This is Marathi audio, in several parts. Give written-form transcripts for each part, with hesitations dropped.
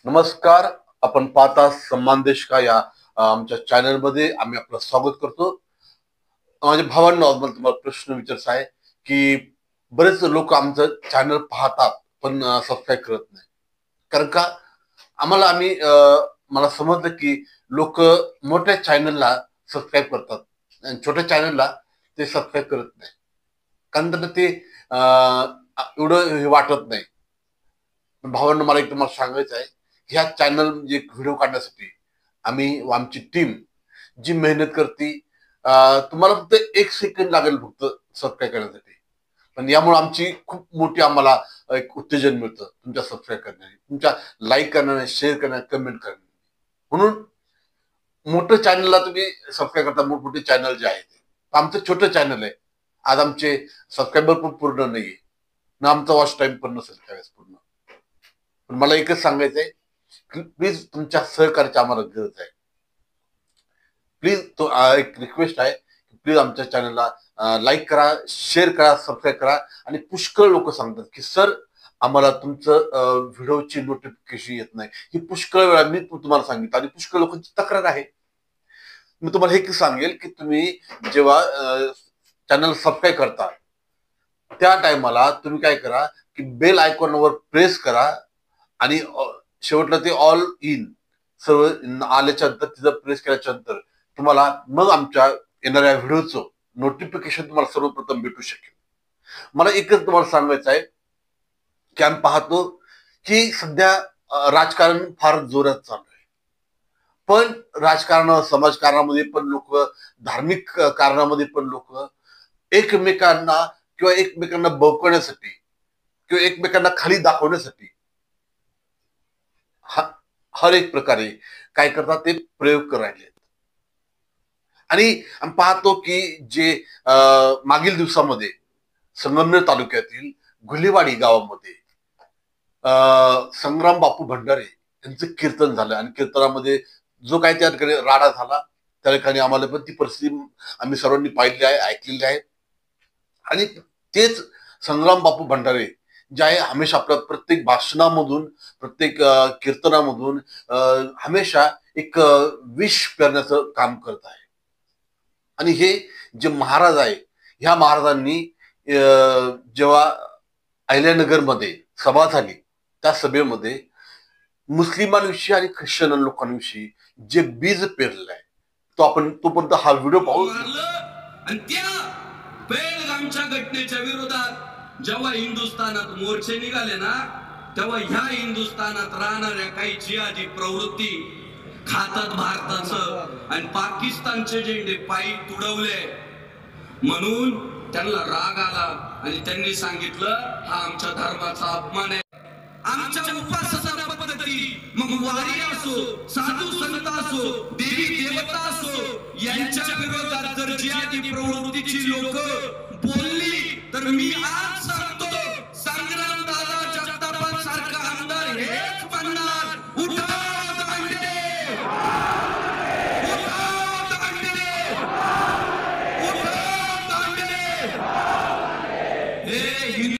नमस्कार. आपण पाहता सम्मान देश का या आमच्या चॅनल मध्ये आम्ही आपलं स्वागत करतो. माझ्या भावांना मला तुम्हाला प्रश्न विचारायचा आहे की बरेच लोक आमचं चॅनल पाहतात पण सबस्क्राईब करत नाही. कारण का आम्हाला मला समजलं की लोक मोठ्या चॅनलला सबस्क्राईब करतात आणि छोट्या चॅनलला ते सबस्क्राईब करत नाही. कारण त्यांना ते एवढं हे वाटत नाही. भावांना मला एक तुम्हाला सांगायचं आहे, ह्या चॅनल म्हणजे व्हिडिओ काढण्यासाठी आमची टीम जी मेहनत करते, तुम्हाला फक्त 1 सेकंड लागेल फक्त सबस्क्राईब करण्यासाठी. पण यामुळे आमची खूप मोठी आम्हाला एक उत्तेजन मिळतं तुमच्या सबस्क्राईब करण्याने, तुमच्या लाईक करण्याने, शेअर करण्याने, कमेंट करण्याने. म्हणून मोठं चॅनलला तुम्ही सबस्क्राईब करता, मोठमोठे चॅनल जे आहेत. आमचं छोटं चॅनल आहे. आज आमचे सबस्क्रायबर पण पूर्ण नाहीये ना, आमचा वॉच टाइम पण नसेल त्यावेळेस पूर्ण. पण मला एकच सांगायचं आहे, प्लीज तुमच्या सहकार्याची आम्हाला गरज आहे. प्लीज तो एक रिक्वेस्ट आहे, प्लीज आमच्या चॅनलला लाईक करा, शेअर करा, सबस्क्राईब करा. आणि पुष्कळ लोक सांगतात की सर आम्हाला तुमचं व्हिडिओची नोटिफिकेशन येत नाही. ही पुष्कळ वेळा मी तुम्हाला सांगितलं आणि पुष्कळ लोकांची तक्रार आहे. मी तुम्हाला हे सांगेल की तुम्ही जेव्हा चॅनल सबस्क्राईब करता त्या टायमाला तुम्ही काय करा की बेल आयकॉनवर प्रेस करा आणि शेवटला ते ऑल इन सर्व आल्याच्या नंतर तिथं प्रेस केल्याच्या नंतर तुम्हाला मग आमच्या येणाऱ्या व्हिडिओचं नोटिफिकेशन तुम्हाला सर्वप्रथम भेटू शकेल. मला एकच तुम्हाला सांगायचं आहे की आम्ही पाहतो की सध्या राजकारण फार जोरात चालू आहे. पण राजकारण, समाजकारणामध्ये पण लोक, धार्मिक कारणामध्ये पण लोक एकमेकांना बळकवण्यासाठी किंवा एकमेकांना खाली दाखवण्यासाठी हर एक प्रकारे काय करतात ते प्रयोग करायचे. आणि आम्ही पाहतो की जे मागील दिवसामध्ये संगमनेर तालुक्यातील गुलेवाडी गावामध्ये संग्राम बापू भंडारे यांचं कीर्तन झालं आणि कीर्तनामध्ये जो काही त्या ठिकाणी राडा झाला त्या ठिकाणी आम्हाला पण ती परिस्थिती आम्ही सर्वांनी पाहिली आहे, ऐकलेली आहे. आणि तेच संग्राम बापू भंडारे जे आहे हमेशा आपल्या प्रत्येक भाषणामधून, प्रत्येक कीर्तनामधून हमेशा एक विष पेरण्याचं काम करत आहे. आणि हे जे महाराज आहे, ह्या महाराजांनी जेव्हा अहिल्यानगरमध्ये सभा झाली त्या सभेमध्ये मुस्लिमांविषयी आणि ख्रिश्चन लोकांविषयी जे बीज पेरलेलं आहे तोपर्यंत हा व्हिडिओ पाहू. आणि त्या पेहलगामच्या घटनेच्या विरोधात जेव्हा हिंदुस्थानात मोर्चे निघाले ना, तेव्हा ह्या हिंदुस्थानात राहणाऱ्या काही जिहादी प्रवृत्ती खातात भारताचं आणि पाकिस्तानचे झेंडे पायी तुडवले. म्हणून त्यांना राग आला आणि त्यांनी सांगितलं हा आमच्या धर्माचा अपमान आहे. आमच्या उपासना पद्धती, मग वारी असो, साधू संत असो, देवी देवता असो, यांच्या विरोधात जर जिहादी प्रवृत्तीची लोक बोलली तर मी आज सांगतो, संग्राम दादा जगतापांसारखा आमदार हेच म्हणणार, उठाव दांडे, उठाव दांडे, उठाव दांडे. हे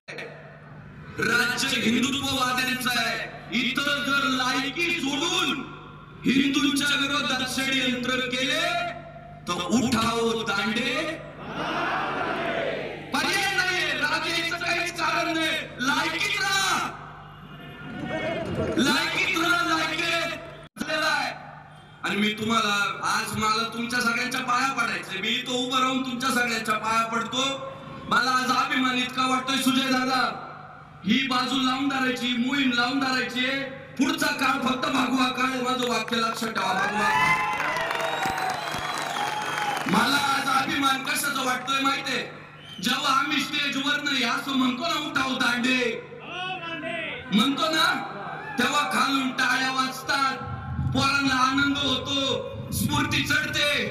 राज्य हिंदुत्ववाद्यांचं आहे. इतर जर लायकी सोडून हिंदूंच्या विरोधात षडयंत्र केले तर उठाव दांडे, पर्याय नाही, राजाचं काहीच कारण नाही. लायकीत राहा, लायकीत राहा, लायकी. आणि मी तुम्हाला आज मला तुमच्या सगळ्यांच्या पाया पडायचे. मी तो उभं राहून तुमच्या सगळ्यांच्या पाया पडतो. मला आज अभिमान इतका वाटतोय सुजय दादा, ही बाजू लावून धरायची, मोहीम लावून धरायची. पुढचा काळ फक्त भागवा काळ, माझं वाक्य लक्षात ठेवा, भागवा. मला आज अभिमान कशाचा वाटतोय माहितीये, जेव्हा आम्ही स्टेजवर नाही असं म्हणतो ना, उठाव दांडे म्हणतो ना, तेव्हा खालून टाळ्या वाजतात, पोरांना आनंद होतो, स्फूर्ती चढते.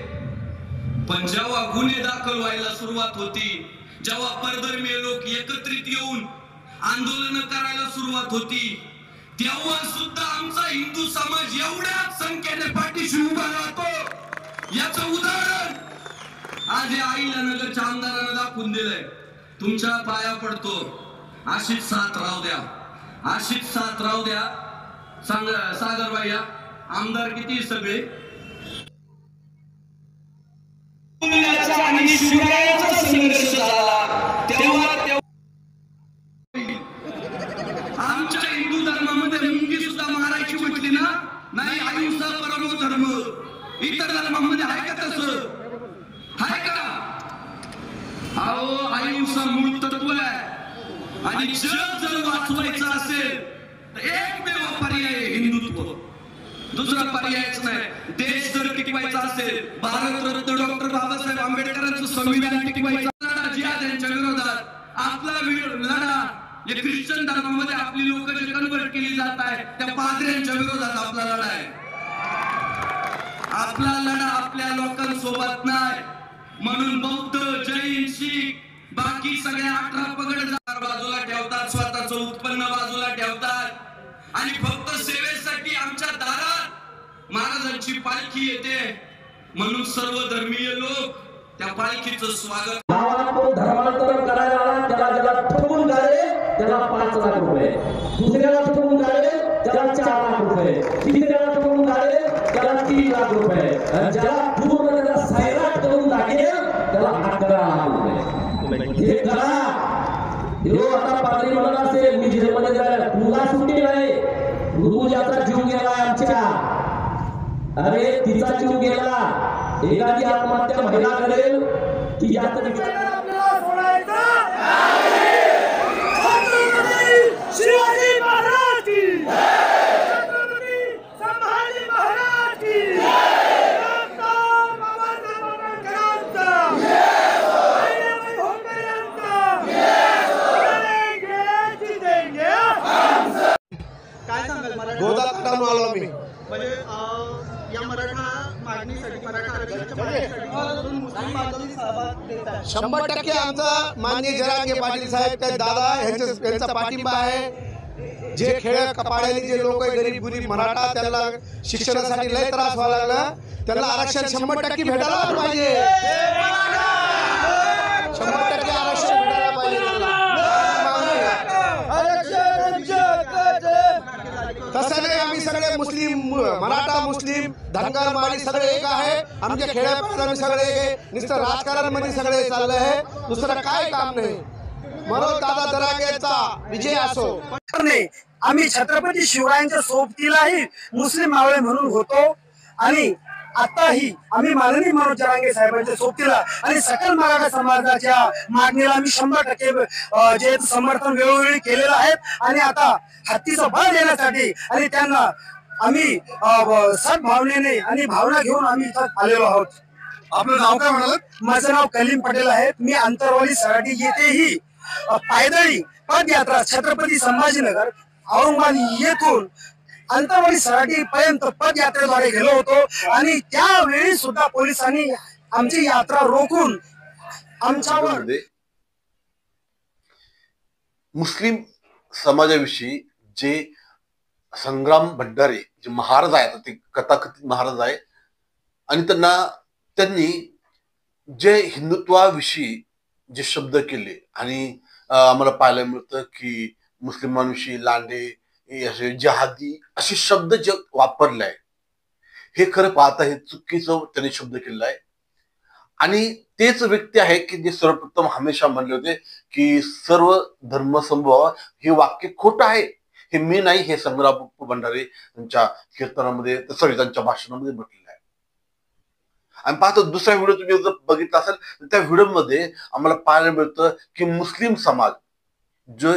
पण जेव्हा गुन्हे दाखल व्हायला सुरुवात होती, जेव्हा परधर्मीय लोक एकत्रित येऊन आंदोलन करायला सुरुवात होती, तेव्हा सुद्धा आमचा हिंदू समाज एवढ्याच संख्येने पाठीशी उभा राहतो. याचं उदाहरण आज या अहिल्यानगरच्या आमदारांना दाखवून दिलंय. तुमच्या पाया पडतो, अशीच साथ राहू द्या, अशीच साथ राहू द्या. सागर भैया आमदार किती सगळे आणि शिवरायांचा संघर्ष झाला तेव्हा आमच्या हिंदू धर्मामध्ये मुंगी सुद्धा मारायची म्हटली ना, नाही अहिंसा परमो धर्म. इतर धर्मामध्ये आहे का तसं? आहे का? अहो अहिंसा मूळ तत्व आहे आणि जग जर वाचवायचं असेल तर एकमेव पर्याय आहे हिंदुत्व, दुसरा पर्यायच नाही. देश जर टिकवायचा असेल, भारतरत्न डॉक्टर बाबासाहेब आंबेडकरांचं संविधान टिकवायचं, लढा जिहाद यांच्या विरोधात आपला लढा, जे ख्रिश्चन धर्मामध्ये आपली लोक जे कन्वर्ट केली जात आहे त्या पाद्र्यांच्या विरोधात आपला लढा आहे. आपला लढा आपल्या लोकांसोबत नाही. म्हणून बौद्ध, जैन, शीख बाकी सगळ्या 18 पगडदार बाजूला ठेवतात, स्वतःचं उत्पन्न बाजूला ठेवतात आणि फक्त सेवेसाठी आमच्या दारात महाराजांची पालखी येते. म्हणून सर्व धर्मीय लोक त्या पालखीचं स्वागत. धर्मांतरण करायला आला त्याला ठोकून काढले त्याला 5 लाख रुपये, दुसऱ्याला ठोकून काढले त्याला 4 लाख रुपये, तिसऱ्याला ठोकून काढले त्याला 3 लाख रुपये, ज्याला पूर्ण त्याला सैराट करून दाखवेल त्याला 11 लाख रुपये. हे करा. आता पात्री म्हणत असेल मी जेलमध्ये जायला, तुला सुट्टी नाही, तू ज्याचा जीव गेला आमच्या, अरे तिचा जीव गेला, एखादी आत्महत्या महिला करेल की जास्त शिवाजी महाराज की छत्रपती संभाजी महाराज की काय सांगाल गोदा काढून आलो मी. म्हणजे या मराठा मागणीसाठी मराठा आरक्षणाच्या मागणीसाठी मुस्लिम बांधवांनी सहभाग देत आहे. 100% आमचा माननीय जरांगे पाटील साहेब त्या दादा यांचा पाठिंबा आहे. जे खेळ कपाड्याने जे लोक गरीब गुरीब मराठा त्यांना शिक्षणासाठी लय त्रास व्हायला लागला, त्यांना आरक्षण 100% भेटायला पाहिजे. 100% आरक्षण भेटायला पाहिजे. तसं नाही, आम्ही सगळे मुस्लिम, मराठा मुस्लिम धनगर माळी सगळे एक आहे. आमच्या खेड्यात आम्ही सगळे एक आहे. नुसतं राजकारण मध्ये सगळे चाललं आहे, दुसरं काय काम नाही. म्हणून दादा दरांगेचा विजय असो. आम्ही छत्रपती शिवरायांच्या सोबतीलाही मुस्लिम मावळे म्हणून होतो आणि आताही आम्ही माननीय मनोज जरांगे साहेबांच्या सोबतीला आणि सकल मराठा समाजाच्या मागणीला आम्ही 100% जे समर्थन वेळोवेळी केलेलं आहे आणि आता हत्तीचं बळ देण्यासाठी आणि त्यांना आम्ही सद्भावनेने आणि भावना घेऊन आम्ही इथं आलेलो आहोत. आपलं नाव काय म्हणाल? माझं नाव कलीम पटेल आहे. मी अंतरवाली सराटी येथेही पायदळी पदयात्रा छत्रपती संभाजीनगर औरंगाबाद येथून अंतरवाली सराटी पर्यंत पदयात्रेद्वारे गेलो होतो आणि त्यावेळी सुद्धा पोलिसांनी आमची यात्रा रोखून आमच्यावर मुस्लिम समाजाविषयी जे संग्राम भंडारे जे महाराज आहेत, ते कथाकथित महाराज आहे आणि त्यांनी जे हिंदुत्वाविषयी जे शब्द केले आणि आम्हाला पाहायला मिळतं की मुस्लिमांविषयी लांडे, असे जहादी असे शब्द जे वापरले आहे, हे खरं पाहता हे चुकीचं त्यांनी शब्द केलेला आहे. आणि तेच व्यक्ती आहे की जे सर्वप्रथम हमेशा म्हणले होते की सर्व धर्म संभव हे वाक्य खोटं आहे. हे मी नाही, हे संग्राम भंडारे त्यांच्या कीर्तनामध्ये सॉरी त्यांच्या भाषणामध्ये म्हटलेलं आहे. आणि पाहतो दुसरा व्हिडिओ तुम्ही जर बघितला असेल तर त्या व्हिडिओमध्ये आम्हाला पाहायला मिळतं की मुस्लिम समाज जो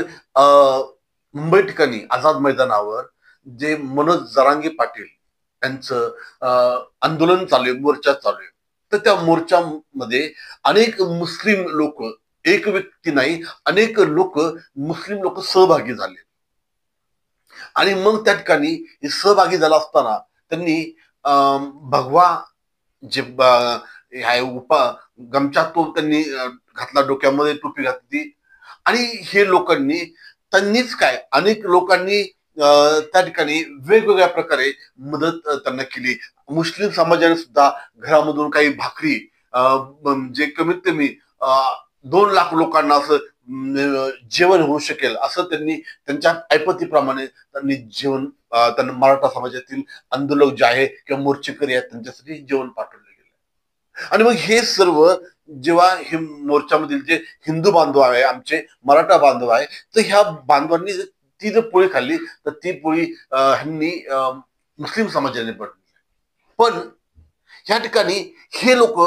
मुंबई ठिकाणी आझाद मैदानावर जे मनोज जरांगे पाटील यांचं आंदोलन चालू आहे, मोर्चा चालू आहे, तर त्या मोर्चामध्ये अनेक मुस्लिम लोक, एक व्यक्ती नाही अनेक लोक, मुस्लिम लोक सहभागी झाले. आणि मग त्या ठिकाणी सहभागी झाला असताना त्यांनी भगवा जे गमछा तो त्यांनी घातला, डोक्यामध्ये टोपी घातली आणि हे लोकांनी त्यांनीच काय अनेक लोकांनी त्या ठिकाणी वेगवेगळ्या प्रकारे मदत त्यांना केली. मुस्लिम समाजाने सुद्धा घरामधून काही भाकरी जे कमीत कमी 2 लाख लोकांना असं जेवण होऊ शकेल असं त्यांनी त्यांच्या ऐपतीप्रमाणे त्यांनी जेवण त्यांना मराठा समाजातील आंदोलक जे आहे किंवा मोर्चेकरी आहेत त्यांच्यासाठी जेवण पाठवलं गेलं. आणि मग हे सर्व जेव्हा हे मोर्चामधील जे हिंदू बांधव आहे, आमचे मराठा बांधव आहे, तर ह्या बांधवांनी ती जर पोळी खाल्ली तर ती पोळी ह्यांनी मुस्लिम समाजाने बनवली. पण ह्या ठिकाणी हे लोक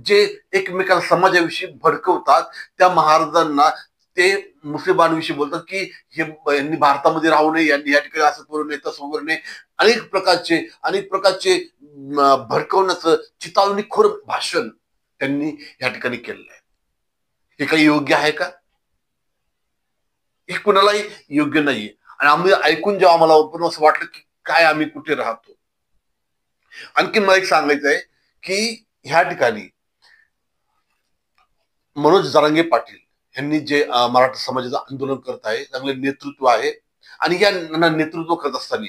जे एकमेकाला समाजाविषयी भडकवतात, त्या महाराजांना ते मुस्लिमांविषयी बोलतात की हे यांनी भारतामध्ये राहू नये, यांनी या ठिकाणी असं करू नये, तसं वगैरे नये, अनेक प्रकारचे भडकवण्याचं चितावणीखोर भाषण त्यांनी या ठिकाणी केलेलं आहे. हे काही योग्य आहे का? हे कुणालाही योग्य नाहीये. आणि आम्ही ऐकून जेव्हा आम्हाला पण असं वाटलं की काय आम्ही कुठे राहतो. आणखी मला एक सांगायचं आहे की ह्या ठिकाणी मनोज जरांगे पाटील यांनी जे मराठा समाजाचं आंदोलन करत आहे, चांगले नेतृत्व आहे. आणि या नेतृत्व करत असताना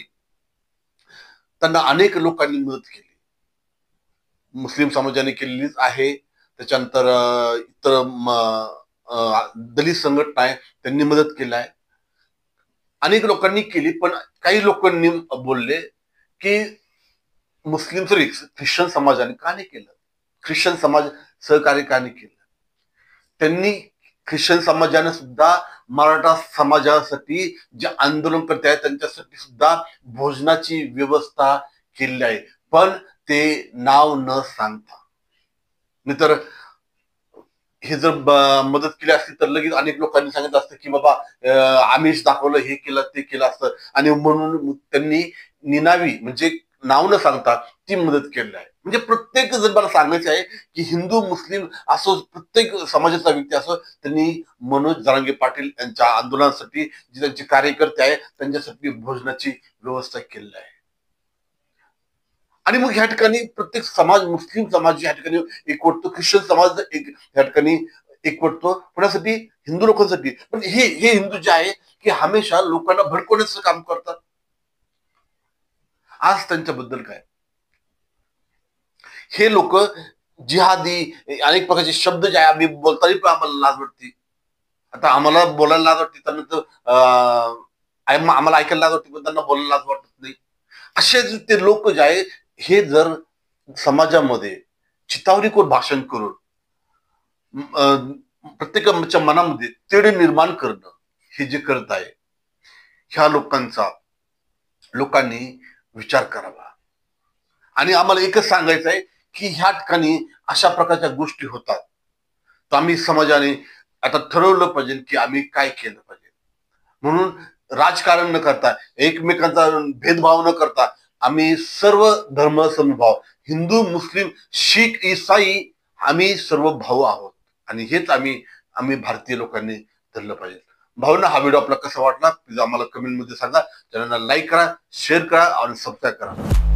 त्यांना अनेक लोकांनी मदत केली. मुस्लिम समाजाने केलेलीच आहे, त्याच्यानंतर इतर दलित संघटना आहे त्यांनी मदत केली आहे, अनेक लोकांनी केली. पण काही लोकांनी बोलले की मुस्लिम ख्रिश्चन समाजाने का नाही केलं, ख्रिश्चन समाज सहकार्य का नाही केलं. त्यांनी ख्रिश्चन समाजाने सुद्धा मराठा समाजासाठी जे आंदोलन करते आहेत त्यांच्यासाठी सुद्धा भोजनाची व्यवस्था केली आहे, पण ते नाव न सांगता. नाहीतर हे जर मदत केली असती तर लगेच अनेक लोकांनी सांगितलं असतं की बाबा आमिष दाखवलं, हे केलं, ते केलं असतं. आणि म्हणून त्यांनी निनावी म्हणजे नाव न सांगता ती मदत केली आहे. म्हणजे प्रत्येक जर मला सांगायचं आहे की हिंदू मुस्लिम असो, प्रत्येक समाजाचा व्यक्ती असो, त्यांनी मनोज जरांगे पाटील यांच्या आंदोलनासाठी जे त्यांचे कार्यकर्ते आहे त्यांच्यासाठी भोजनाची व्यवस्था केलेली आहे. आणि मग ह्या ठिकाणी प्रत्येक समाज, मुस्लिम समाज ह्या ठिकाणी एकवटतो, ख्रिश्चन समाज ह्या ठिकाणी एकवटतो कोणासाठी, हिंदू लोकांसाठी. पण हे हिंदू जे आहे की हमेशा लोकांना भडकवण्याचं काम करतात. आज त्यांच्याबद्दल काय, हे लोक जिहादी अनेक प्रकारचे शब्द जे आहे आम्ही बोलताना पण आम्हाला लाज वाटते. आता आम्हाला बोलायला लाज वाटते, त्यानंतर आम्हाला ऐकायला लाज वाटते, पण त्यांना बोलायला लाज वाटत नाही. असे ते लोक जे आहे हे जर समाजामध्ये चितावणीखोर भाषण करून प्रत्येकाच्या मनामध्ये तेढ निर्माण करणं हे जे करत आहे, ह्या लोकांनी विचार करावा. आणि आम्हाला एकच सांगायचं आहे की ह्या ठिकाणी अशा प्रकारच्या गोष्टी होतात, तर आम्ही समाजाने आता ठरवलं पाहिजे की आम्ही काय केलं पाहिजे. म्हणून राजकारण न करता, एकमेकांचा भेदभाव न करता, आम्ही सर्व धर्म समभाव, हिंदू मुस्लिम शीख ईसाई आम्ही सर्व भाऊ आहोत. आणि हेच आम्ही भारतीय लोकांनी धरलं पाहिजे. भावना, हा व्हिडिओ आपला कसा वाटला प्लीज आम्हाला कमेंटमध्ये सांगा. चॅनलला लाईक करा, शेअर करा आणि सबस्क्राईब करा.